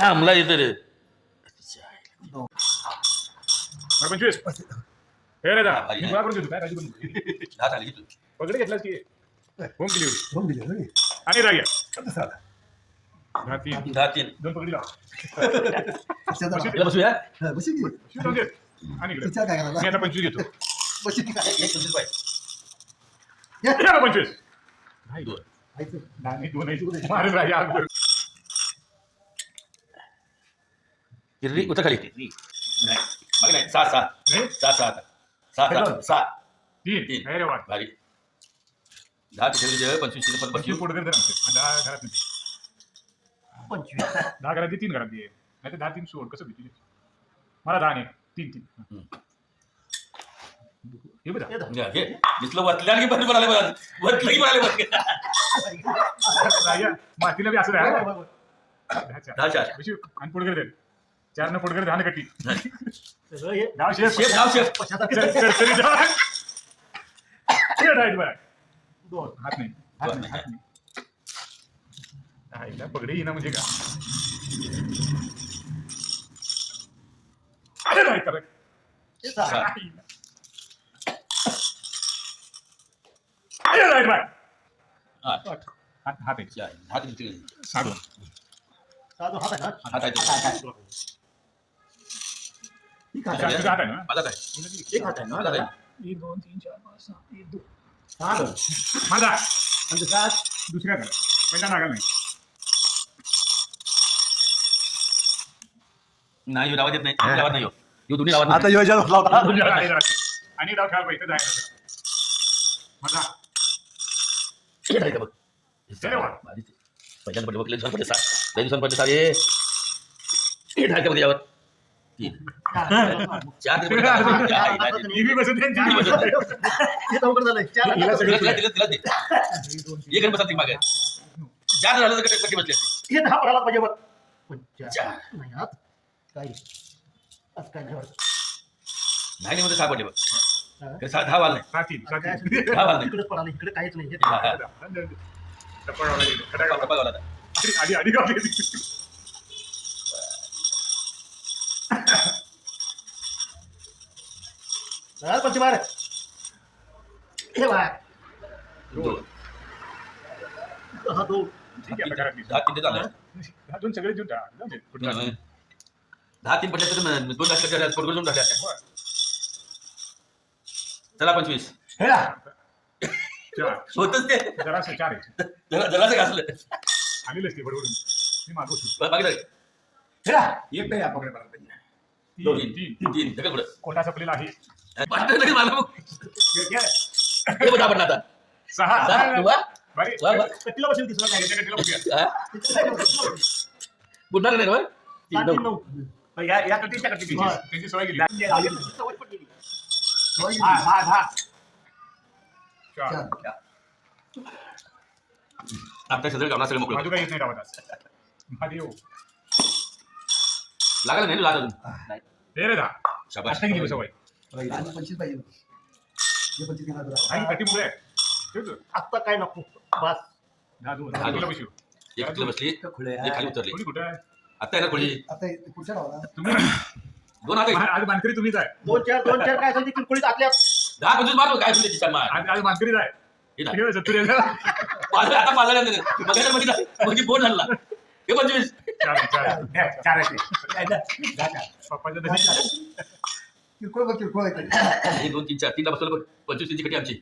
थांबला येतं रे. 25 हे रे दा हा, मी गोळा करून देतो काय राजू पण 10 झाली की तू. पगडे घेतलास की होम डिलिव्हरी होम दिले होय. आणि राग्या कसं झालं? 10-3 10-3. दोन पगडी लाव कशाचं बशी नाव? तिला बसूया. हा, बशी की. शिव जाऊ दे आणि इकडे विचार काय करायला? मी आता 25 घेतो बशी की काय? 25 पाहिजे. या. या ना 25 नाही दोन. आईचं. नाही दोन नाही मारेल राग्या अगोदर हिरवी उतर खाली. नाही मागे नाही. 6 6 नाही 6 6 6 6 तीन तीन. अरे वाट भारी. 10 तिथे दे 25 तिथे पण 25 25. पोट करते आमचे 10 घरात नाही 10 घरात दे 3 घरात दे नाही तर 10-3 सोड कसं भेटतील मला 10 नाही 3 हे बघा घे दिसलं वतल्या की बंद पडाले बघा. वतलं की पडाले बघ. राग्या मातीला बी असं राहा 10 4. बशी आणि पोट करते 4 न पोट करते 10 न कट्टी सगळं हे डाव शेफ शेफ नाव शेफ. तरी राईट बरं दोन. हात नाही हात नाही हात नाही आईला पगडी येणं म्हणजे का अरे नाही करेक्ट हे सहा. अरे राईट बाय 8 हात हात आहे 4. 10 तिथे. साधून सहा दोन हात आहे ना? हात आहे. काय, काय? ही काय? तुझा हात आहे ना माझा काय? एक हात आहे ना? माझा काय? 1 2 3 4 5 6 1 2 सहा दोन. माझा आणि दुसरा हात? दुसऱ्या झाला पहिला नागाल नाही नाही लावत येत नाही. लावत नाही यो दोन्ही लावत आता नाही. योजना होता. आणि डाव खेळा पाहिजे जायचं माझा हे आहे का बघ. अरे वा. भारी ते. पहिल्यांदा पडले बघले दिवसांनी पडले 6. काही दिवसांनी पडले 6 हे. हे आहे का बघ यावर. 3 4 तिथे पडले. टीव्ही बसत आहे, टीव्ही बसत आहे. हे तर अवघड झालंय. चार हिला हात. सगळं तिला दे. ये गण बसा ती मागे. 4 झालं तर कटी बसली असती. हे दहा पडायला पाहिजे बघ. पण चार. चार. नाही हात. काय? असं काय नाही वाटत. नाही मध्ये 6 पडले बघ. हा? 10 वाल नाही. 7-3 काय? 7-3 दहा वाल नाही. इकडे पडायला इकडे काहीच नाही हे हा, हा. टपळावला गेलं. खटाखट. कपाळ वाला आता. आधी आधी गावली. हा, पंच मार. हे बघ. 2. हा दोन. ठीक आहे, आता घरात 10 3 झालं. हा, दोन सगळे देऊन टाक. जाऊ दे. कुठं जाऊ? 10 3 पडले तर 2 लाख पडून झाले असते. चला 25. हे ना. चार. होतच ते. जरासं 4 आहे. जरासं घासलं. आलेलंच ते बडबडून. मी मागवतो. बाकी झालं. हे ना. एक नाही आपण पकडे पाहिजे. 2 3 सगळं पुढं. कोटा संपलेला आहे. पाठ लगेच मला बघ. हे बघा आपण आता. 6 6 वा बाई वा वा. कट्टीला बसेल दिसला काय? याच्या कटीला बघूया. हा? बुडणार नाही ना बरं? 3 सात, 9. नऊ. या कटीच्या कटीची त्यांची सवय गेली. सवय पडलेली. हा. चार. चार. आपल्या सगळं गावना सगळं मोकळं. बाजू काही येत नाही डावात आज. महादेव. लागलं नाही लागलं अजून. नाही. हे रे दा. शाबास. आता किती सवय. आणि 25 पाहिजे. हे 25 घेणार तुला. आणि कटी मुळे ठेवतो. आत्ता काय नको बस. दहा दोन. दहा दोन. तुला बसू. एक तिला बसली खुले एक खाली उतरली. कोणी कुठं आहे? आता आहे ना कोणी आता पुढच्या डावाला तुम्ही 2 हात आहे. आज मानकरी तुम्हीच आहे. दोन चार काय असेल ते किरकोळीत आतल्या 10 25 मार काय तुझी तिच्या मार. आज मानकरीच आहे. हे ना. हे सत्तरी आहे. पाजळ आता पाजळ नाही. मगाच्या मध्ये म्हणजे बोट झाला. हे 25. चार आहे. पप्पाच्या दशी. किरकोळ बघ किरकोळ आहे. हे 2 3 4 3 ला बसवलं बघ. 25 त्यांची कटी आमची.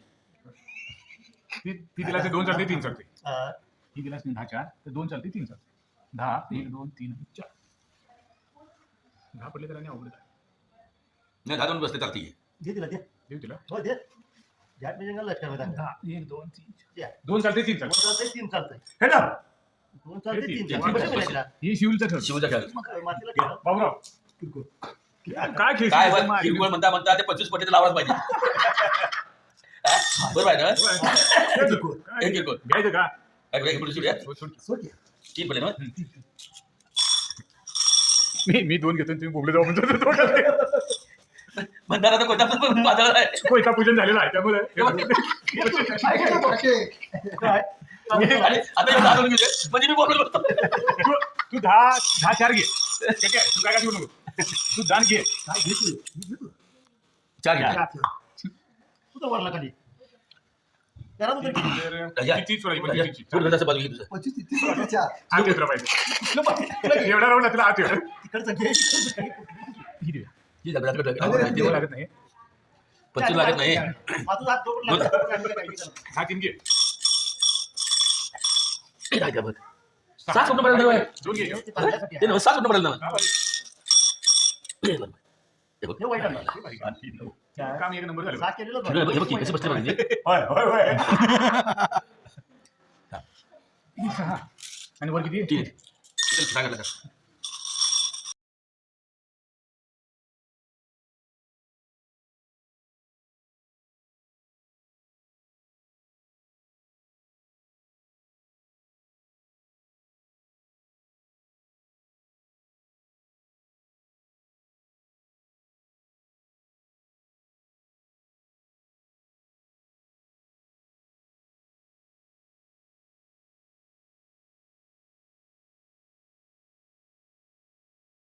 ती दिला ते 2 चालते 3 चालते. हा. ही दिलास 10 4 तर 2 चालते 3 चालते. 10 1 2 3 4. 10 पडले तर आणि अवघड आहे. नाही 10 2 बसले चालती. दे तिला दे. देऊ तिला. हो दे. ज्या म्हणजे लक्षात येतं. 10 1 2 3 द्या. 2 चालते 3 दोन चालते. चालतंय, तीन चालतंय. हे ना. दोन चालते, तीन तीन चालतंय. चालतंय. बसं मिळायला. ही शिवलचं ठर. शिवचा खेळ. मग मातीला ठेवा. बाबूराव किरकोळ. काय खेळ काय बघ किरकोळ म्हणता ते 25 पट्टे तर लावलाच पाहिजे. हा? बरोबर आहे ना? किरकोळ. एक किरकोळ. घ्यायचं का? काय बघा, इकडे सुरूया. हो, सोड. सोड की. 3 पडले ना? मी 2 घेतो आणि तुम्ही बोबले जाऊ म्हणतो. म्हणताना तर कोणता पण पातळ आहे. कोयता पूजन झालेलं आहे त्यामुळे काय काय काय? काय? आणि आता हे 10 गेले म्हणजे मी बोललो. तू 10-4 घे. ठीक आहे, तू काय घेऊ नको. तू जाण घे. काय घेतोय? मी घेतो. 4 घे. तू तर वरला खाली जरा तू तरी तर राजा. किती सोडायची? राजा, किती? पुढं गंधाचं बाजू घे तुझं. 25-30 रुपयाच्या. आत येत राहा पाहिजे. एवढा राऊंड तुला आत येऊ. तिकडचं घे ही देऊया. ही जागा जागा अरे, जागा. तेवढं लागत नाही. 25 लागत नाही. माझं हात जोडून लागतं. हा 3 घे. हे राजा बघ. 7 स्वप्न पडेल ना. 2 घे. ते नव्ह, 7 स्वप्न पडेल ना. हा, बाई. हे बघ. हे बघ. हे वाईट आहे. हे बाई. काम एक नंबर झालं. सहा केलेलं हे बघ, हे बघ की कसे बसले म्हणजे. होय होय होय. ही 6. आणि वर किती? 3. इकडे सांगायला का?